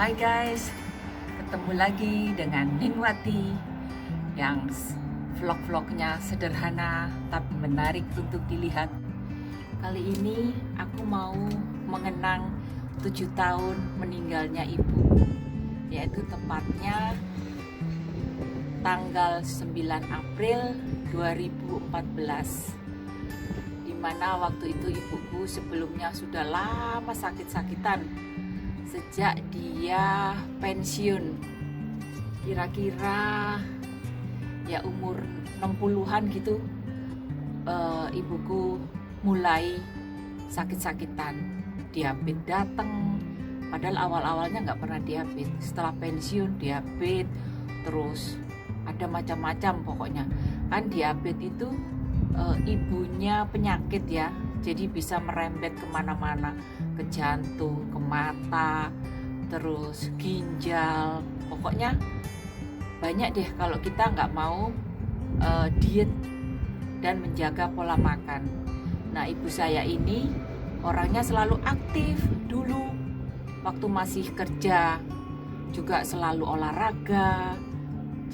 Hai guys, ketemu lagi dengan Ninwati yang vlog-vlognya sederhana tapi menarik untuk dilihat. Kali ini aku mau mengenang 7 tahun meninggalnya ibu, yaitu tepatnya tanggal 9 April 2014, dimana waktu itu ibuku sebelumnya sudah lama sakit-sakitan sejak dia pensiun, kira-kira ya umur 60-an gitu. Ibuku mulai sakit-sakitan, diabetes datang, padahal awal-awalnya nggak pernah diabetes. Setelah pensiun diabetes, terus ada macam-macam pokoknya. Kan diabetes itu ibunya penyakit ya, jadi bisa merembet kemana-mana, ke jantung, ke mata, terus ginjal, pokoknya banyak deh kalau kita nggak mau diet dan menjaga pola makan. Nah, ibu saya ini orangnya selalu aktif dulu, waktu masih kerja juga selalu olahraga,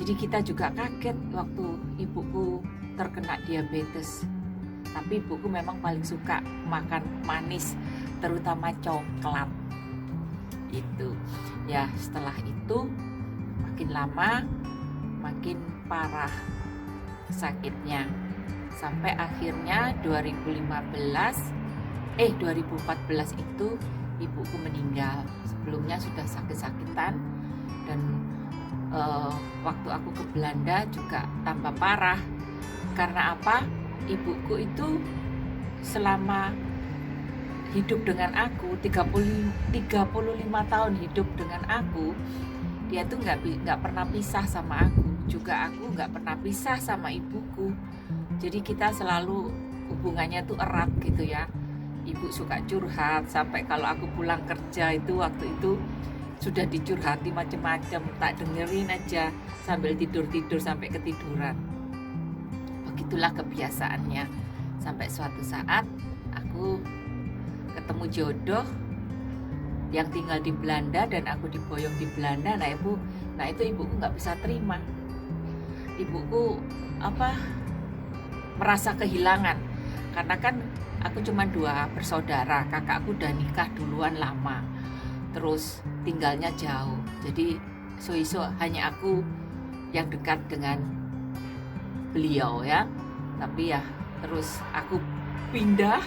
jadi kita juga kaget waktu ibuku terkena diabetes. Tapi ibuku memang paling suka makan manis, terutama coklat. Itu ya, setelah itu makin lama makin parah sakitnya, sampai akhirnya 2014 itu ibuku meninggal. Sebelumnya sudah sakit-sakitan, dan waktu aku ke Belanda juga tambah parah. Karena apa? Ibuku itu selama hidup dengan aku 35 tahun hidup dengan aku, dia tuh nggak pernah pisah sama aku, juga aku nggak pernah pisah sama ibuku. Jadi kita selalu hubungannya tuh erat gitu ya. Ibu suka curhat, sampai kalau aku pulang kerja itu waktu itu sudah dicurhati macam-macam, tak dengerin aja sambil tidur sampai ketiduran. Begitulah kebiasaannya, sampai suatu saat aku ketemu jodoh yang tinggal di Belanda dan aku diboyong di Belanda. Nah itu ibuku nggak bisa terima. Ibuku merasa kehilangan, karena kan aku cuma 2 bersaudara, kakakku udah nikah duluan lama, terus tinggalnya jauh, jadi so hanya aku yang dekat dengan beliau ya. Tapi ya terus aku pindah,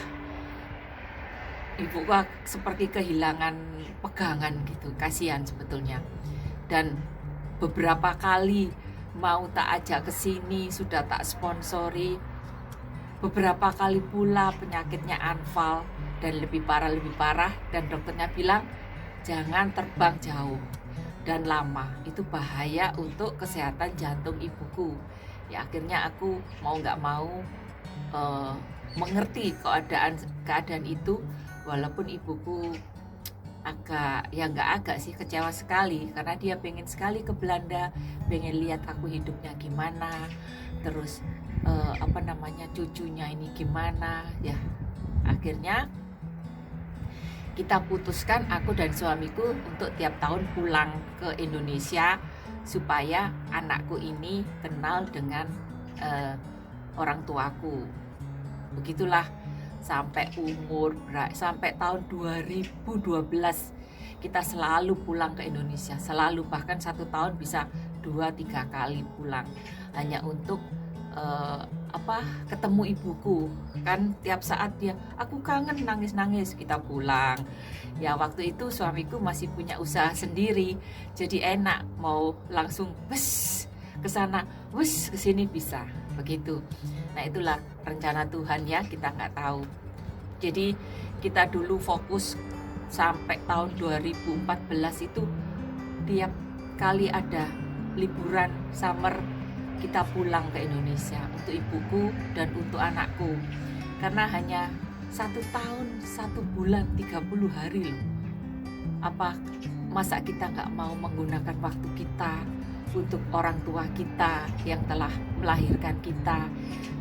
ibuku seperti kehilangan pegangan gitu, kasihan sebetulnya. Dan beberapa kali mau tak ajak ke sini, sudah tak sponsori, beberapa kali pula penyakitnya anfal dan lebih parah, dan dokternya bilang jangan terbang jauh dan lama, itu bahaya untuk kesehatan jantung ibuku. Ya akhirnya aku mau nggak mau mengerti keadaan itu, walaupun ibuku nggak agak sih, kecewa sekali, karena dia pengen sekali ke Belanda, pengen lihat aku hidupnya gimana, terus cucunya ini gimana ya. Akhirnya kita putuskan, aku dan suamiku, untuk tiap tahun pulang ke Indonesia supaya anakku ini kenal dengan orang tuaku. Begitulah sampai sampai tahun 2012 kita selalu pulang ke Indonesia, selalu, bahkan 1 tahun bisa 2-3 kali pulang, hanya untuk ketemu ibuku. Kan tiap saat dia, aku kangen, nangis-nangis, kita pulang. Ya waktu itu suamiku masih punya usaha sendiri, jadi enak, mau langsung wes ke sana, wes ke sini bisa, begitu. Nah itulah rencana Tuhan ya, kita nggak tahu. Jadi kita dulu fokus sampai tahun 2014 itu tiap kali ada liburan summer kita pulang ke Indonesia untuk ibuku dan untuk anakku, karena hanya 1 tahun 1 bulan 30 hari loh. Masa kita nggak mau menggunakan waktu kita untuk orang tua kita yang telah melahirkan kita.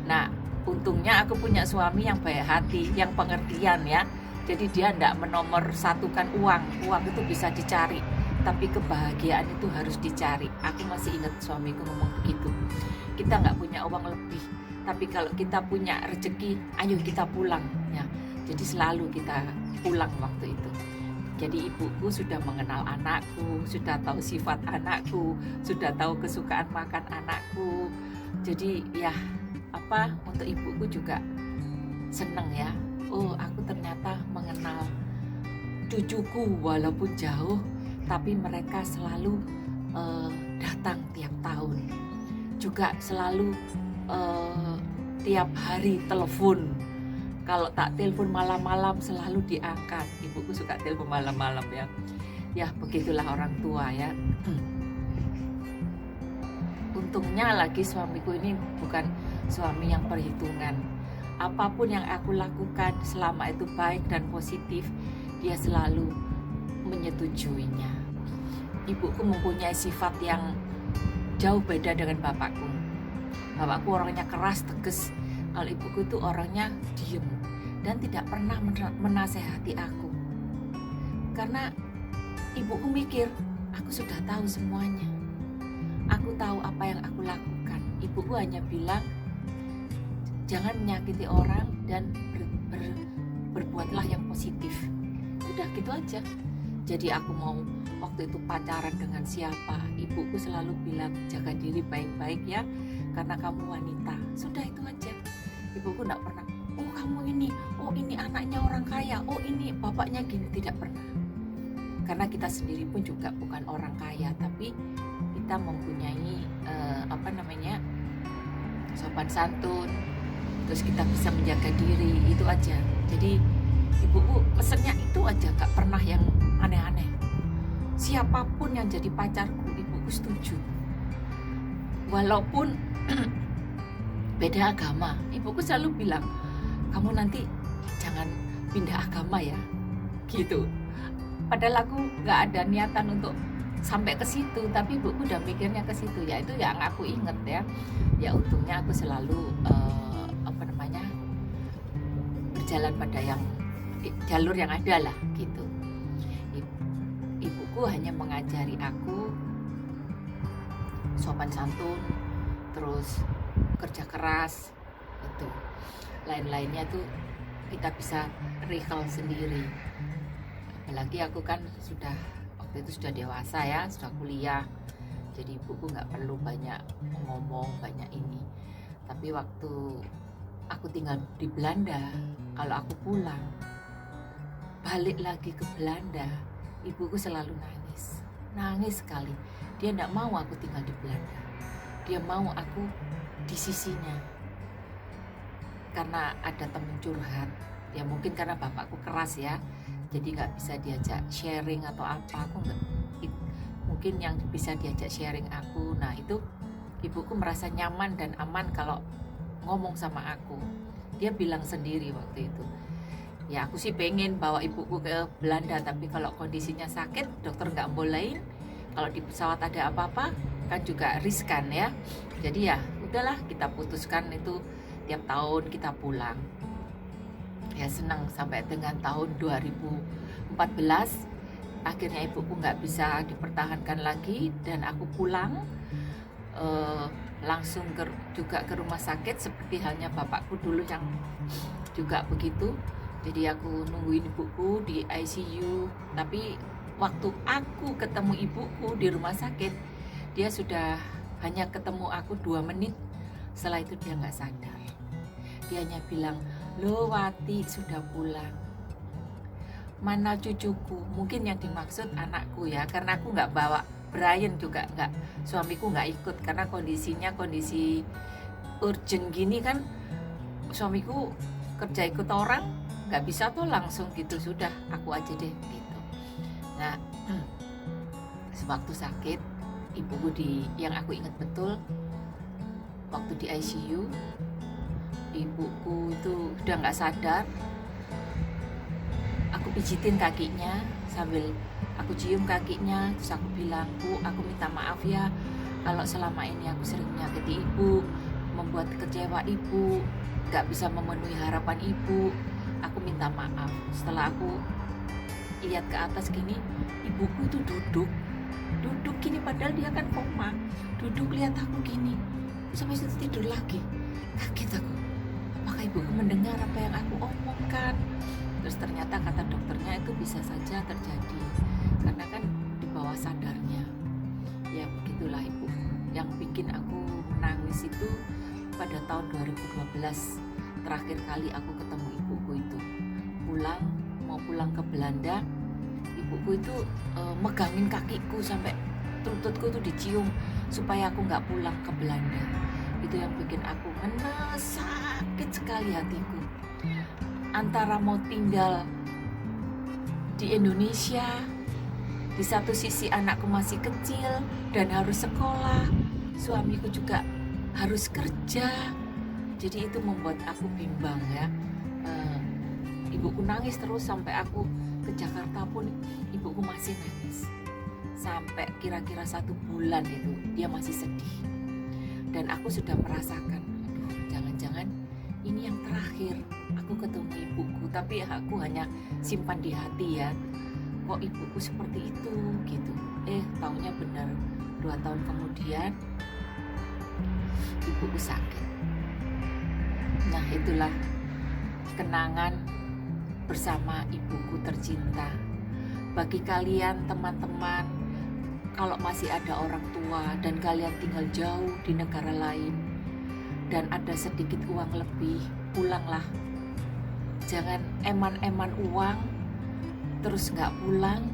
Nah untungnya aku punya suami yang baik hati, yang pengertian ya. Jadi dia tidak menomorsatukan uang itu bisa dicari, tapi kebahagiaan itu harus dicari. Aku masih ingat suamiku ngomong begitu. Kita nggak punya uang lebih, tapi kalau kita punya rezeki, ayo kita pulang. Ya, jadi selalu kita pulang waktu itu. Jadi ibuku sudah mengenal anakku, sudah tahu sifat anakku, sudah tahu kesukaan makan anakku. Jadi ya untuk ibuku juga seneng ya. Oh, aku ternyata mengenal cucuku walaupun jauh, tapi mereka selalu datang tiap tahun. Juga selalu tiap hari telepon. Kalau tak telepon malam-malam selalu diangkat. Ibuku suka telepon malam-malam ya. Ya begitulah orang tua ya. Untungnya lagi suamiku ini bukan suami yang perhitungan. Apapun yang aku lakukan selama itu baik dan positif, dia selalu menyetujuinya. Ibuku mempunyai sifat yang jauh beda dengan bapakku. Bapakku orangnya keras, tegas. Kalau ibuku itu orangnya diem dan tidak pernah menasehati aku. Karena ibuku mikir, aku sudah tahu semuanya. Aku tahu apa yang aku lakukan. Ibuku hanya bilang, jangan menyakiti orang dan berbuatlah yang positif. Udah gitu aja. Jadi aku mau waktu itu pacaran dengan siapa, ibuku selalu bilang, jaga diri baik-baik ya, karena kamu wanita. Sudah itu aja. Ibuku tidak pernah, oh kamu ini, oh ini anaknya orang kaya, oh ini bapaknya gini, tidak pernah. Karena kita sendiri pun juga bukan orang kaya, tapi kita mempunyai sopan santun, terus kita bisa menjaga diri, itu aja. Jadi ibuku pesennya itu aja, gak pernah yang aneh-aneh. Siapapun yang jadi pacarku, ibuku setuju. Walaupun beda agama, ibuku selalu bilang, kamu nanti jangan pindah agama ya, gitu. Padahal aku nggak ada niatan untuk sampai ke situ, tapi ibuku udah mikirnya ke situ. Ya itu yang aku inget ya. Ya untungnya aku selalu berjalan pada yang jalur yang ada lah, gitu. Ibuku hanya mengajari aku sopan santun, terus kerja keras, itu. Lain-lainnya tuh kita bisa recall sendiri. Apalagi aku kan waktu itu sudah dewasa ya, sudah kuliah. Jadi ibuku nggak perlu banyak ngomong, banyak ini. Tapi waktu aku tinggal di Belanda, kalau aku pulang, balik lagi ke Belanda, ibuku selalu nangis sekali. Dia nggak mau aku tinggal di Belanda. Dia mau aku di sisinya. Karena ada teman curhat, ya mungkin karena bapakku keras ya, jadi nggak bisa diajak sharing atau apa. Aku nggak, mungkin yang bisa diajak sharing aku. Nah itu ibuku merasa nyaman dan aman kalau ngomong sama aku. Dia bilang sendiri waktu itu, ya aku sih pengen bawa ibuku ke Belanda, tapi kalau kondisinya sakit, dokter nggak bolehin. Kalau di pesawat ada apa-apa kan juga riskan ya. Jadi ya udahlah, kita putuskan itu tiap tahun kita pulang. Ya senang sampai dengan tahun 2014 akhirnya ibuku nggak bisa dipertahankan lagi dan aku pulang langsung juga ke rumah sakit seperti halnya bapakku dulu yang juga begitu. Jadi aku nungguin ibuku di ICU, tapi waktu aku ketemu ibuku di rumah sakit, dia sudah hanya ketemu aku 2 menit. Setelah itu dia nggak sadar. Dia hanya bilang, "Loh Wati sudah pulang. Mana cucuku?" Mungkin yang dimaksud anakku ya, karena aku nggak bawa Brian juga, nggak, suamiku nggak ikut karena kondisinya kondisi urgent gini kan. Suamiku kerja ikut orang, nggak bisa tuh langsung gitu, sudah aku aja deh gitu. Nah sewaktu sakit ibuku yang aku ingat betul waktu di ICU, ibuku itu udah nggak sadar. Aku pijitin kakinya sambil aku cium kakinya, terus aku bilang, "Bu, aku minta maaf ya kalau selama ini aku sering menyakiti ibu, membuat kecewa ibu, nggak bisa memenuhi harapan ibu. Aku minta maaf." Setelah aku lihat ke atas gini, ibuku itu duduk duduk gini, padahal dia kan koma, duduk lihat aku gini, sampai situ tidur lagi. Kaget aku, apakah ibuku mendengar apa yang aku omongkan? Terus ternyata kata dokternya itu bisa saja terjadi karena kan di bawah sadarnya. Ya begitulah ibu. Yang bikin aku menangis itu pada tahun 2012 terakhir kali aku ketemu ibuku itu. Mau pulang ke Belanda, ibuku itu megangin kakiku sampai lututku tuh dicium supaya aku nggak pulang ke Belanda. Itu yang bikin aku sakit sekali hatiku. Antara mau tinggal di Indonesia, di satu sisi anakku masih kecil dan harus sekolah, suamiku juga harus kerja. Jadi itu membuat aku bimbang ya. Ibuku nangis terus sampai aku ke Jakarta pun ibuku masih nangis. Sampai kira-kira 1 bulan itu dia masih sedih. Dan aku sudah merasakan, jangan-jangan ini yang terakhir aku ketemu ibuku, tapi aku hanya simpan di hati ya. Kok ibuku seperti itu gitu. Taunya benar 2 tahun kemudian ibuku sakit. Nah, itulah kenangan bersama ibuku tercinta. Bagi kalian teman-teman, kalau masih ada orang tua dan kalian tinggal jauh di negara lain dan ada sedikit uang lebih, pulanglah. Jangan eman-eman uang terus nggak pulang.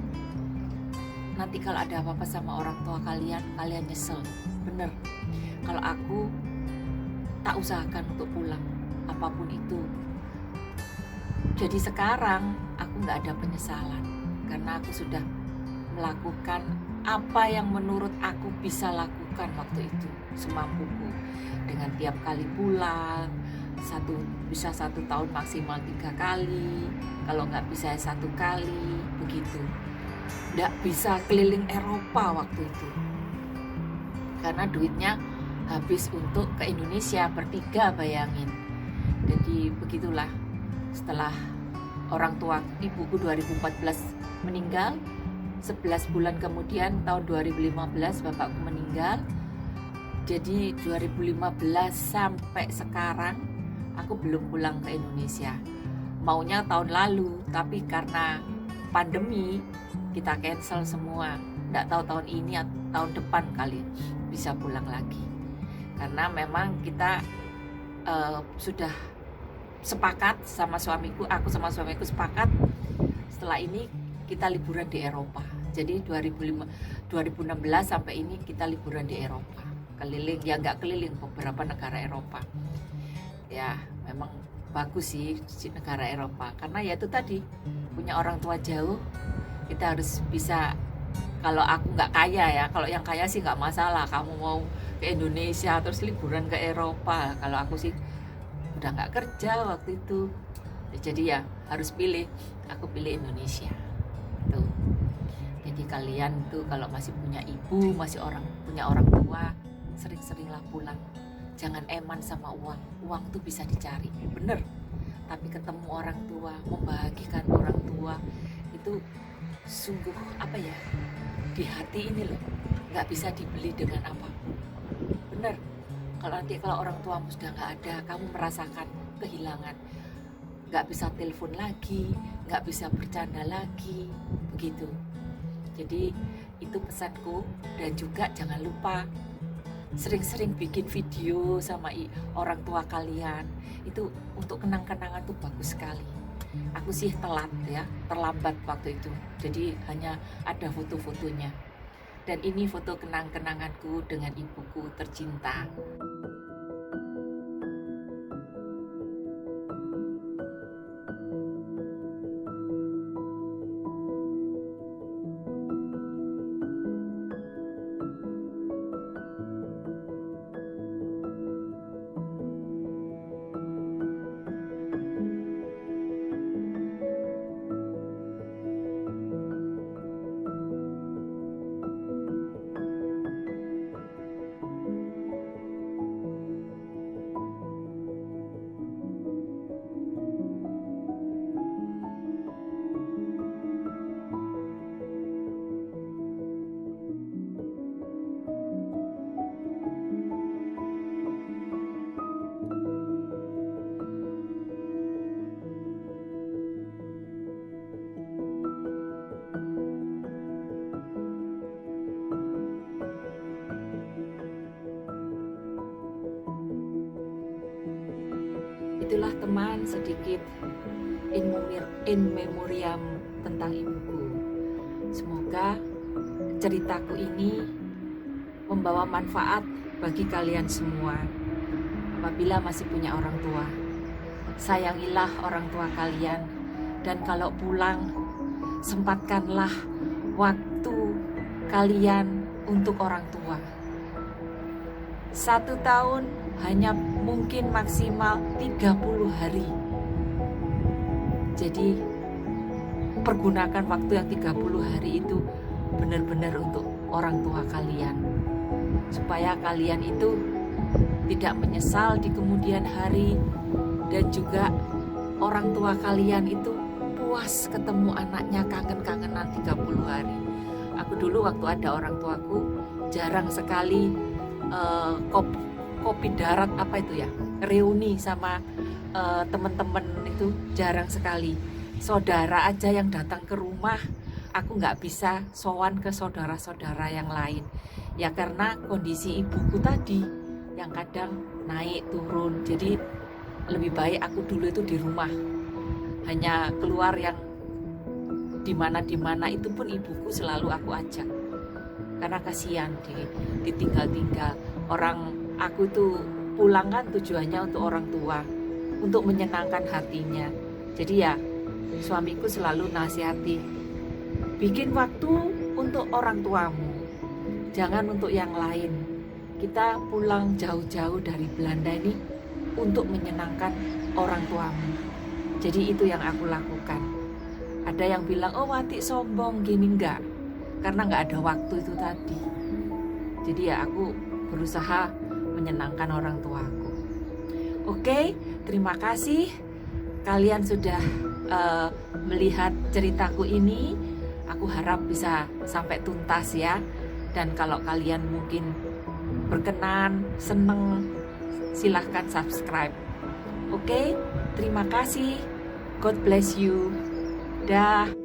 Nanti kalau ada apa-apa sama orang tua kalian nyesel. Bener, kalau aku tak usahakan untuk pulang apapun itu. Jadi sekarang aku nggak ada penyesalan karena aku sudah melakukan apa yang menurut aku bisa lakukan waktu itu semampuku. Dengan tiap kali pulang bisa 1 tahun maksimal 3 kali, kalau nggak bisa 1 kali begitu. Nggak bisa keliling Eropa waktu itu karena duitnya habis untuk ke Indonesia bertiga, bayangin. Jadi begitulah, setelah orang tua ibuku 2014 meninggal, 11 bulan kemudian tahun 2015 bapakku meninggal. Jadi 2015 sampai sekarang aku belum pulang ke Indonesia. Maunya tahun lalu, tapi karena pandemi kita cancel semua. Nggak tahu tahun ini atau tahun depan kali bisa pulang lagi. Karena memang kita sudah sepakat sama suamiku, aku sama suamiku sepakat setelah ini kita liburan di Eropa. Jadi 2016 sampai ini kita liburan di Eropa, keliling, ya nggak keliling, beberapa negara Eropa. Ya memang bagus sih di negara Eropa karena ya itu tadi, punya orang tua jauh, kita harus bisa. Kalau aku nggak kaya ya, kalau yang kaya sih nggak masalah, kamu mau ke Indonesia terus liburan ke Eropa. Kalau aku sih udah nggak kerja waktu itu, jadi ya harus pilih. Aku pilih Indonesia tuh. Jadi kalian tuh kalau masih punya ibu, punya orang tua, sering-seringlah pulang. Jangan eman sama uang. Uang tuh bisa dicari, bener. Tapi ketemu orang tua, membahagikan orang tua itu sungguh apa ya, di hati ini loh, nggak bisa dibeli dengan apapun. Bener. Kalau orang tuamu sudah nggak ada, kamu merasakan kehilangan. Nggak bisa telepon lagi, nggak bisa bercanda lagi, begitu. Jadi itu pesanku. Dan juga jangan lupa sering-sering bikin video sama orang tua kalian. Itu untuk kenang-kenangan tuh bagus sekali. Aku sih terlambat waktu itu. Jadi hanya ada foto-fotonya. Dan ini foto kenang-kenanganku dengan ibuku tercinta. itulah teman sedikit in memoriam tentang ibuku. Semoga ceritaku ini membawa manfaat bagi kalian semua. Apabila masih punya orang tua, sayangilah orang tua kalian, dan kalau pulang, sempatkanlah waktu kalian untuk orang tua. 1 tahun hanya mungkin maksimal 30 hari. Jadi pergunakan waktu yang 30 hari itu benar-benar untuk orang tua kalian, supaya kalian itu tidak menyesal di kemudian hari, dan juga orang tua kalian itu puas ketemu anaknya, kangen-kangenan 30 hari. Aku dulu waktu ada orang tuaku jarang sekali kopi darat reuni sama teman-teman, itu jarang sekali. Saudara aja yang datang ke rumah, aku nggak bisa sowan ke saudara-saudara yang lain, ya karena kondisi ibuku tadi yang kadang naik turun. Jadi lebih baik aku dulu itu di rumah, hanya keluar yang dimana itu pun ibuku selalu aku ajak, karena kasihan ditinggal-tinggal. Orang aku tuh pulang kan tujuannya untuk orang tua, untuk menyenangkan hatinya. Jadi ya suamiku selalu nasihati, bikin waktu untuk orang tuamu, jangan untuk yang lain. Kita pulang jauh-jauh dari Belanda ini untuk menyenangkan orang tuamu. Jadi itu yang aku lakukan. Ada yang bilang, oh Wati sombong gini, enggak, karena enggak ada waktu itu tadi. Jadi ya aku berusaha menyenangkan orang tuaku. Oke, terima kasih kalian sudah melihat ceritaku ini. Aku harap bisa sampai tuntas ya. Dan kalau kalian mungkin berkenan, seneng, silahkan subscribe. Oke, terima kasih. God bless you. Dah.